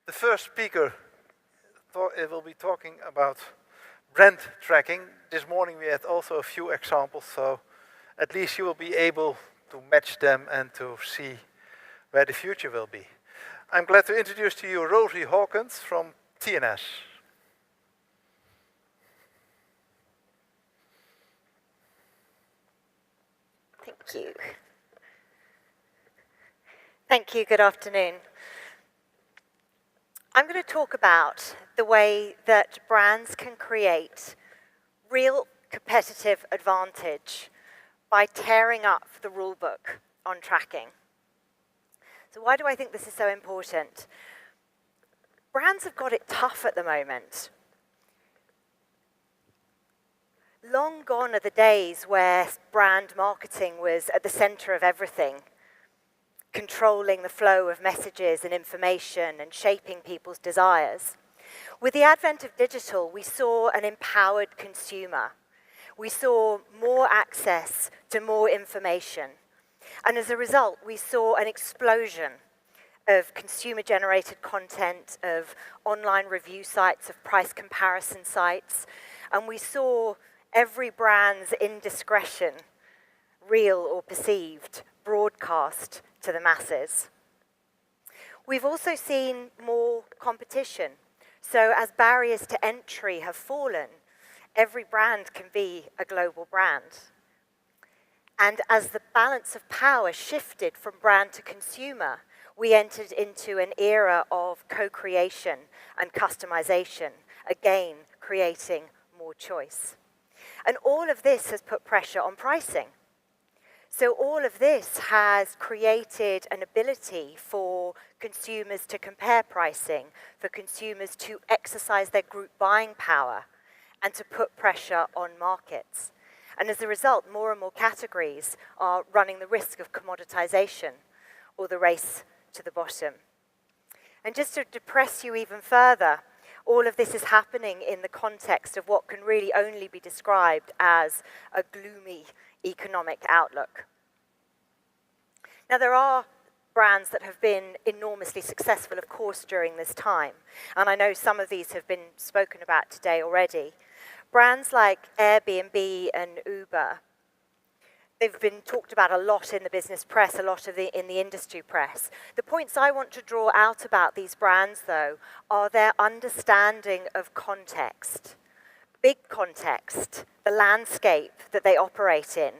The first speaker will be talking about brand tracking. This morning we had also a few examples, so at least you will be able to match them and to see where the future will be. I'm glad to introduce to you Rosie Hawkins from TNS. Thank you. Thank you, good afternoon. I'm going to talk about the way that brands can create real competitive advantage by tearing up the rule book on tracking. So why do I think this is so important? Brands have got it tough at the moment. Long gone are the days where brand marketing was at the center of everything, controlling the flow of messages and information and shaping people's desires. With the advent of digital, we saw an empowered consumer. We saw more access to more information. And as a result, we saw an explosion of consumer-generated content, of online review sites, of price comparison sites, and we saw every brand's indiscretion, real or perceived, broadcast to the masses. We've also seen more competition. So as barriers to entry have fallen, every brand can be a global brand. And as the balance of power shifted from brand to consumer, we entered into an era of co-creation and customization, again, creating more choice. And all of this has put pressure on pricing. So all of this has created an ability for consumers to compare pricing, for consumers to exercise their group buying power, and to put pressure on markets. And as a result, more and more categories are running the risk of commoditization or the race to the bottom. And just to depress you even further, all of this is happening in the context of what can really only be described as a gloomy economic outlook. Now, there are brands that have been enormously successful, of course, during this time. And I know some of these have been spoken about today already. Brands like Airbnb and Uber, they've been talked about a lot in the business press, a lot in the industry press. The points I want to draw out about these brands, though, are their understanding of context. Big context, the landscape that they operate in,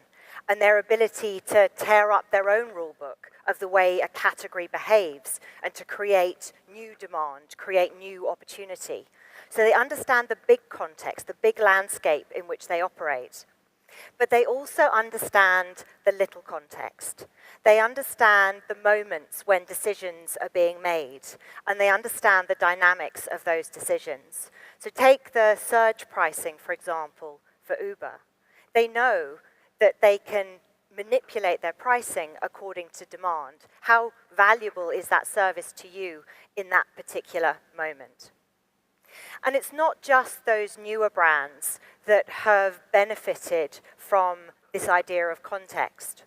and their ability to tear up their own rule book of the way a category behaves and to create new demand, create new opportunity. So they understand the big context, the big landscape in which they operate. But they also understand the little context. They understand the moments when decisions are being made, and they understand the dynamics of those decisions. So take the surge pricing, for example, for Uber. They know that they can manipulate their pricing according to demand. How valuable is that service to you in that particular moment? And it's not just those newer brands that have benefited from this idea of context.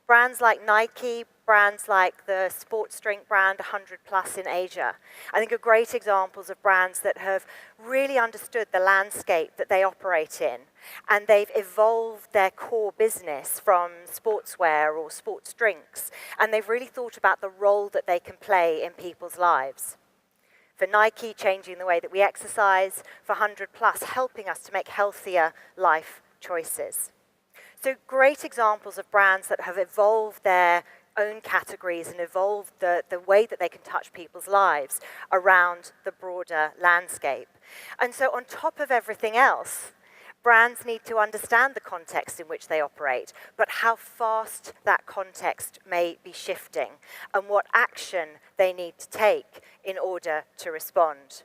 Brands like Nike, brands like the sports drink brand 100+ in Asia, I think are great examples of brands that have really understood the landscape that they operate in, and they've evolved their core business from sportswear or sports drinks, and they've really thought about the role that they can play in people's lives. For Nike, changing the way that we exercise. For 100+, helping us to make healthier life choices. So great examples of brands that have evolved their own categories and evolved the way that they can touch people's lives around the broader landscape. And so on top of everything else, brands need to understand the context in which they operate, but how fast that context may be shifting and what action they need to take in order to respond.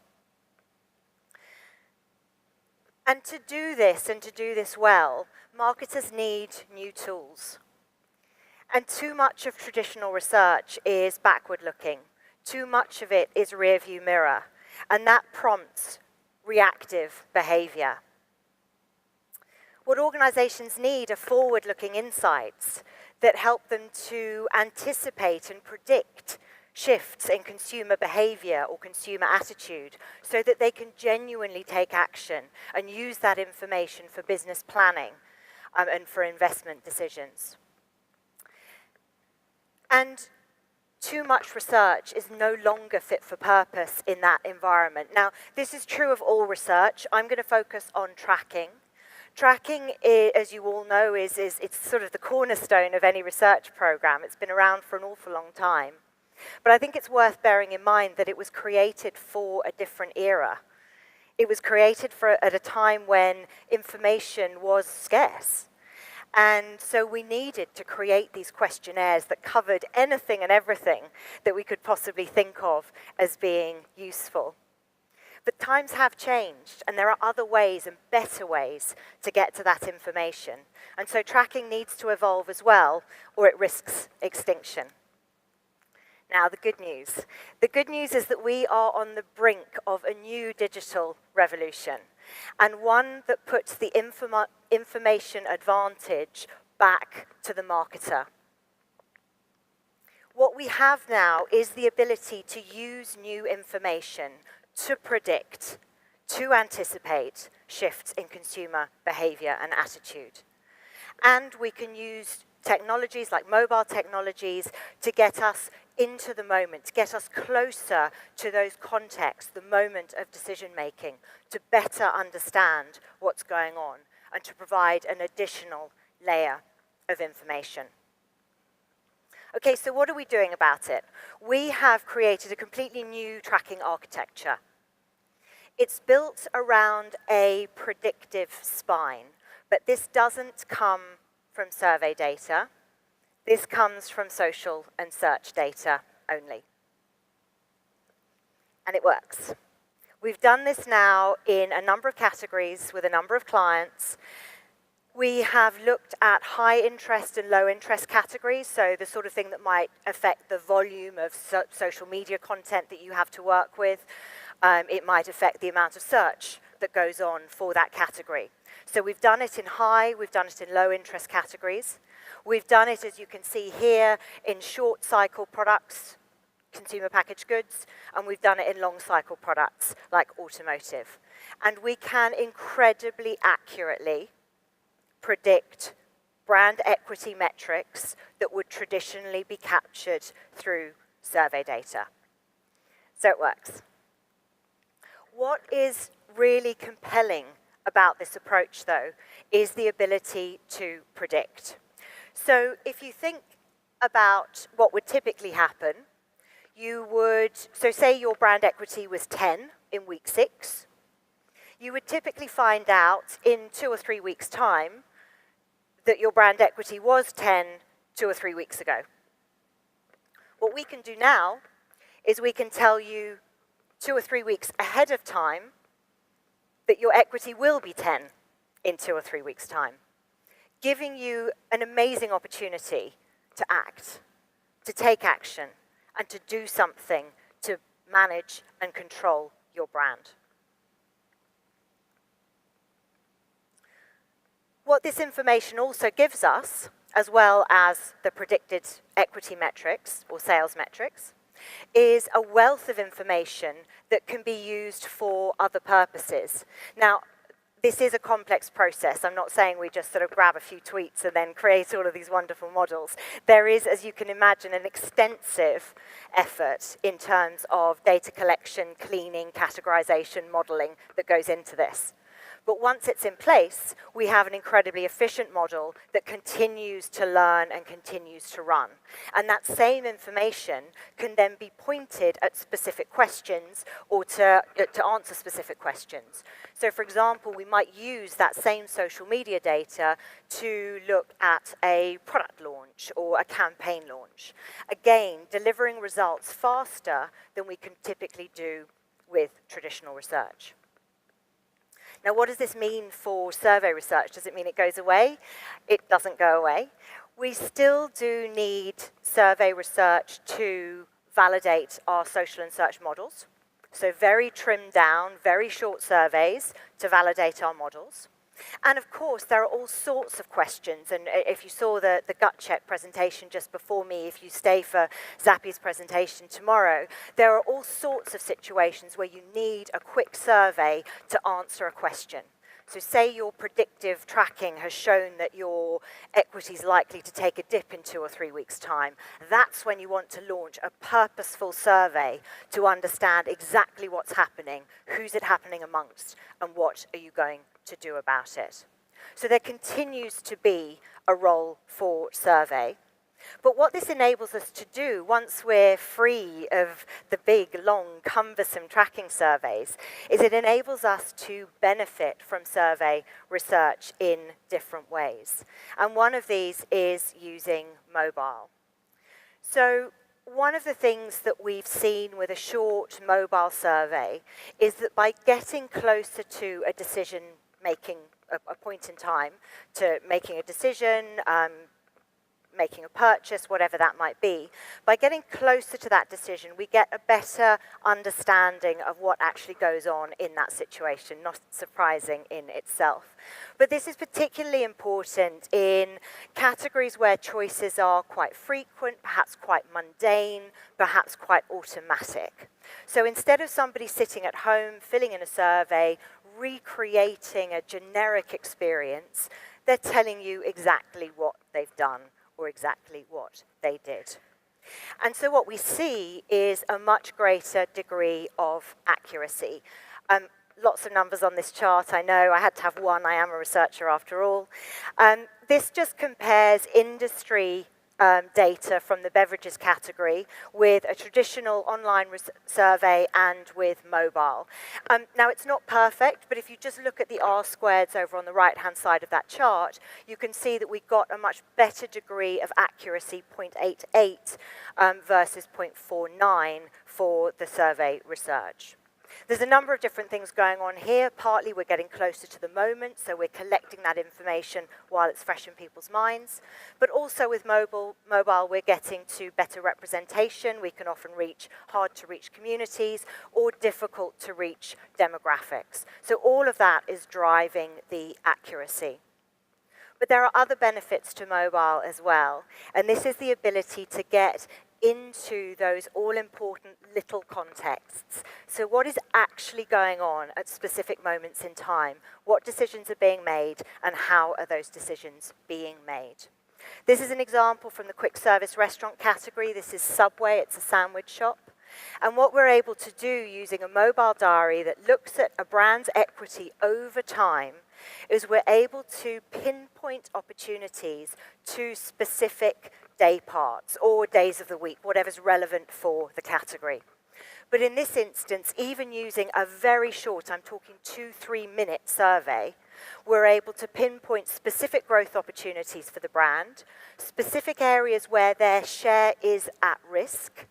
And to do this, and to do this well, marketers need new tools. And too much of traditional research is backward-looking. Too much of it is rear-view mirror, and that prompts reactive behavior. What organizations need are forward-looking insights that help them to anticipate and predict shifts in consumer behavior or consumer attitude so that they can genuinely take action and use that information for business planning and for investment decisions. And too much research is no longer fit for purpose in that environment. Now, this is true of all research. I'm going to focus on tracking. Tracking, as you all know, it's sort of the cornerstone of any research program. It's been around for an awful long time. But I think it's worth bearing in mind that it was created for a different era. It was created at a time when information was scarce. And so we needed to create these questionnaires that covered anything and everything that we could possibly think of as being useful. But times have changed, and there are other ways and better ways to get to that information. And so tracking needs to evolve as well, or it risks extinction. Now, the good news. The good news is that we are on the brink of a new digital revolution, and one that puts the information advantage back to the marketer. What we have now is the ability to use new information to predict, to anticipate shifts in consumer behavior and attitude. And we can use technologies like mobile technologies to get us into the moment, to get us closer to those contexts, the moment of decision making, to better understand what's going on and to provide an additional layer of information. Okay, so what are we doing about it? We have created a completely new tracking architecture. It's built around a predictive spine, but this doesn't come from survey data. This comes from social and search data only. And it works. We've done this now in a number of categories with a number of clients. We have looked at high interest and low interest categories, so the sort of thing that might affect the volume of social media content that you have to work with. It might affect the amount of search that goes on for that category. So we've done it in high, we've done it in low interest categories. We've done it, as you can see here, in short cycle products, consumer packaged goods, and we've done it in long cycle products like automotive. And we can incredibly accurately predict brand equity metrics that would traditionally be captured through survey data. So it works. What is really compelling about this approach, though, is the ability to predict. So if you think about what would typically happen, so say your brand equity was 10 in week 6, you would typically find out in 2 or 3 weeks' time that your brand equity was 10 2 or 3 weeks ago. What we can do now is we can tell you 2 or 3 weeks ahead of time that your equity will be 10 in 2 or 3 weeks' time, giving you an amazing opportunity to act, to take action, and to do something to manage and control your brand. What this information also gives us, as well as the predicted equity metrics or sales metrics, is a wealth of information that can be used for other purposes. Now, this is a complex process. I'm not saying we just sort of grab a few tweets and then create all of these wonderful models. There is, as you can imagine, an extensive effort in terms of data collection, cleaning, categorization, modeling that goes into this. But once it's in place, we have an incredibly efficient model that continues to learn and continues to run. And that same information can then be pointed at specific questions or to answer specific questions. So for example, we might use that same social media data to look at a product launch or a campaign launch. Again, delivering results faster than we can typically do with traditional research. Now, what does this mean for survey research? Does it mean it goes away? It doesn't go away. We still do need survey research to validate our social and search models. So very trimmed down, very short surveys to validate our models. And of course, there are all sorts of questions. And if you saw the gut check presentation just before me, if you stay for Zappi's presentation tomorrow, there are all sorts of situations where you need a quick survey to answer a question. So say your predictive tracking has shown that your equity is likely to take a dip in 2 or 3 weeks' time. That's when you want to launch a purposeful survey to understand exactly what's happening, who's it happening amongst, and what are you going to do about it. So there continues to be a role for survey. But what this enables us to do, once we're free of the big, long, cumbersome tracking surveys, is it enables us to benefit from survey research in different ways. And one of these is using mobile. So one of the things that we've seen with a short mobile survey is that by getting closer to a decision-making, a point in time, to making a decision, making a purchase, whatever that might be, by getting closer to that decision, we get a better understanding of what actually goes on in that situation, not surprising in itself. But this is particularly important in categories where choices are quite frequent, perhaps quite mundane, perhaps quite automatic. So instead of somebody sitting at home, filling in a survey, recreating a generic experience, they're telling you exactly what they've done or exactly what they did. And so what we see is a much greater degree of accuracy. Lots of numbers on this chart, I know. I had to have one. I am a researcher after all. This just compares industry data from the beverages category with a traditional online survey and with mobile. Now, it's not perfect, but if you just look at the R-squareds over on the right-hand side of that chart, you can see that we got a much better degree of accuracy, 0.88 versus 0.49 for the survey research. There's a number of different things going on here. Partly we're getting closer to the moment, so we're collecting that information while it's fresh in people's minds. But also with mobile we're getting to better representation. We can often reach hard-to-reach communities or difficult-to-reach demographics. So all of that is driving the accuracy. But there are other benefits to mobile as well, and this is the ability to get into those all-important little contexts. So what is actually going on at specific moments in time? What decisions are being made, and how are those decisions being made? This is an example from the quick service restaurant category. This is Subway, it's a sandwich shop. And what we're able to do using a mobile diary that looks at a brand's equity over time is we're able to pinpoint opportunities to specific day parts or days of the week, whatever's relevant for the category. But in this instance, even using a very short, I'm talking 2-3 minute survey, we're able to pinpoint specific growth opportunities for the brand, specific areas where their share is at risk,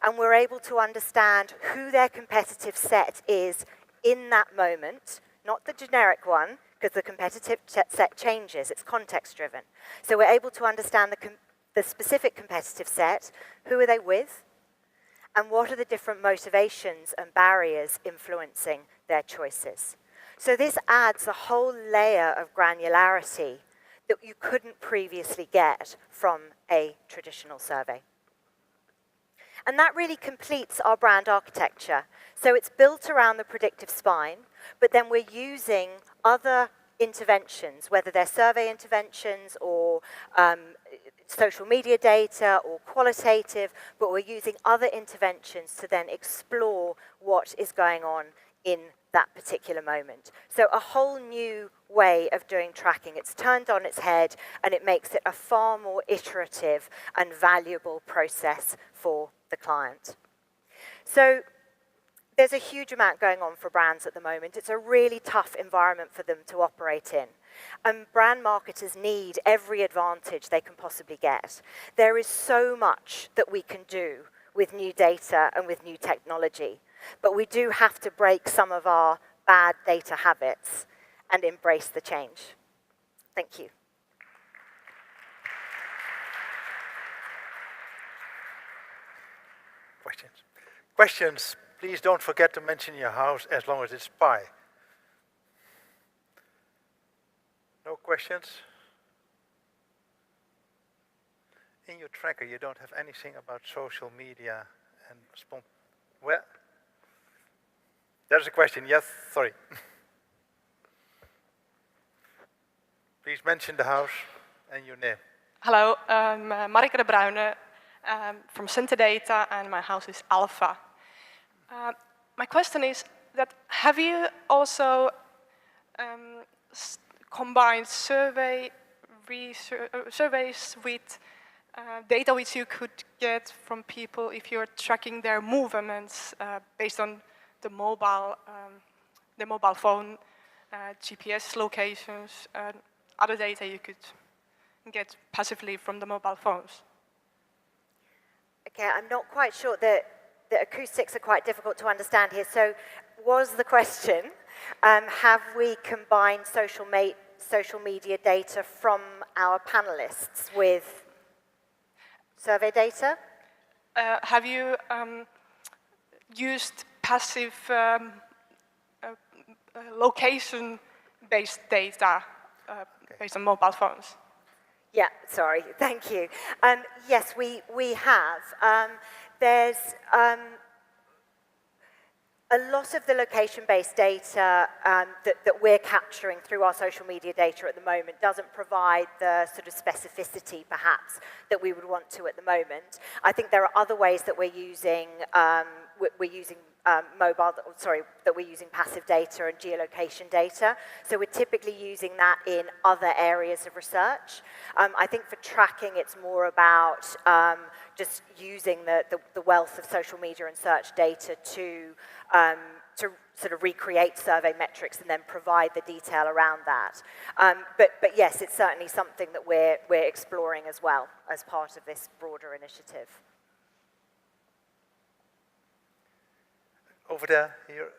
and we're able to understand who their competitive set is in that moment, not the generic one, because the competitive set changes, it's context-driven. So we're able to understand the specific competitive set, who are they with, and what are the different motivations and barriers influencing their choices. So this adds a whole layer of granularity that you couldn't previously get from a traditional survey. And that really completes our brand architecture. So it's built around the predictive spine, but then we're using other interventions, whether they're survey interventions or social media data or qualitative, but we're using other interventions to then explore what is going on in that particular moment. So a whole new way of doing tracking. It's turned on its head, and it makes it a far more iterative and valuable process for the client. So there's a huge amount going on for brands at the moment. It's a really tough environment for them to operate in. And brand marketers need every advantage they can possibly get. There is so much that we can do with new data and with new technology, but we do have to break some of our bad data habits and embrace the change. Thank you. Questions? Please don't forget to mention your house as long as it's pie. questions? In your tracker, you don't have anything about social media and well, there's a question. Yes, sorry. Please mention the house and your name. Hello, I'm Marike de Bruyne from Data, and my house is Alpha. My question is that have you also combined surveys with data which you could get from people if you're tracking their movements based on the mobile phone, GPS locations, and other data you could get passively from the mobile phones? Okay, I'm not quite sure. The acoustics are quite difficult to understand here. So was the question, have we combined social media data from our panelists with survey data? Have you used passive location-based data based on mobile phones? Yeah, sorry, thank you. Yes, we have. There's a lot of the location-based data that we're capturing through our social media data at the moment doesn't provide the sort of specificity, perhaps, that we would want to at the moment. I think there are other ways that we're using that we're using passive data and geolocation data. So we're typically using that in other areas of research. I think for tracking, it's more about just using the wealth of social media and search data to sort of recreate survey metrics and then provide the detail around that. But yes, it's certainly something that we're exploring as well as part of this broader initiative. Over there, here,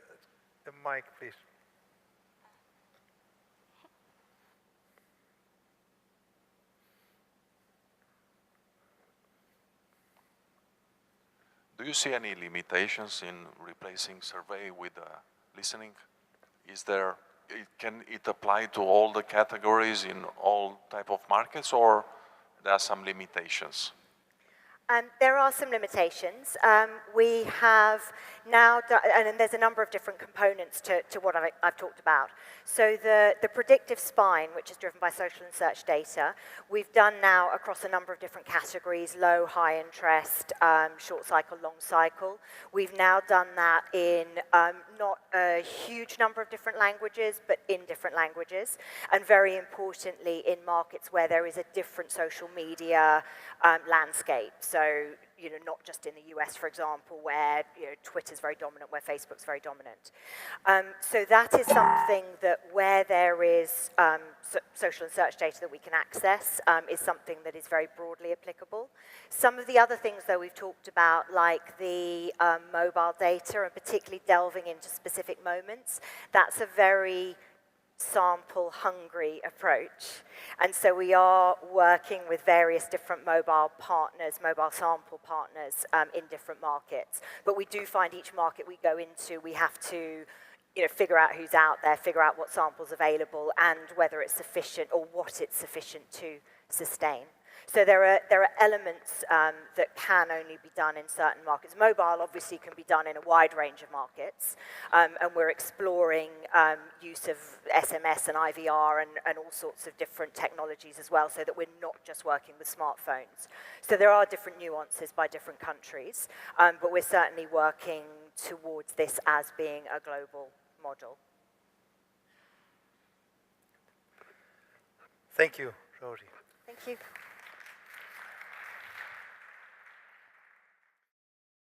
the mic, please. Do you see any limitations in replacing survey with listening? Can it apply to all the categories in all type of markets, or there are some limitations? There are some limitations. We have now done, and there's a number of different components to what I've talked about. So the predictive spine, which is driven by social and search data, we've done now across a number of different categories: low, high interest, short cycle, long cycle. We've now done that in not a huge number of different languages, but in different languages, and very importantly, in markets where there is a different social media landscape. So, not just in the US, for example, where Twitter's very dominant, where Facebook's very dominant. So that is something that where there is social and search data that we can access is something that is very broadly applicable. Some of the other things, though, we've talked about, like the mobile data, and particularly delving into specific moments, that's a very sample-hungry approach. And so we are working with various different mobile sample partners in different markets. But we do find each market we go into, we have to figure out who's out there, figure out what sample's available, and whether it's sufficient or what it's sufficient to sustain. So there are elements that can only be done in certain markets. Mobile obviously can be done in a wide range of markets, and we're exploring use of SMS and IVR and all sorts of different technologies as well, so that we're not just working with smartphones. So there are different nuances by different countries, but we're certainly working towards this as being a global model. Thank you, Rosie. Thank you.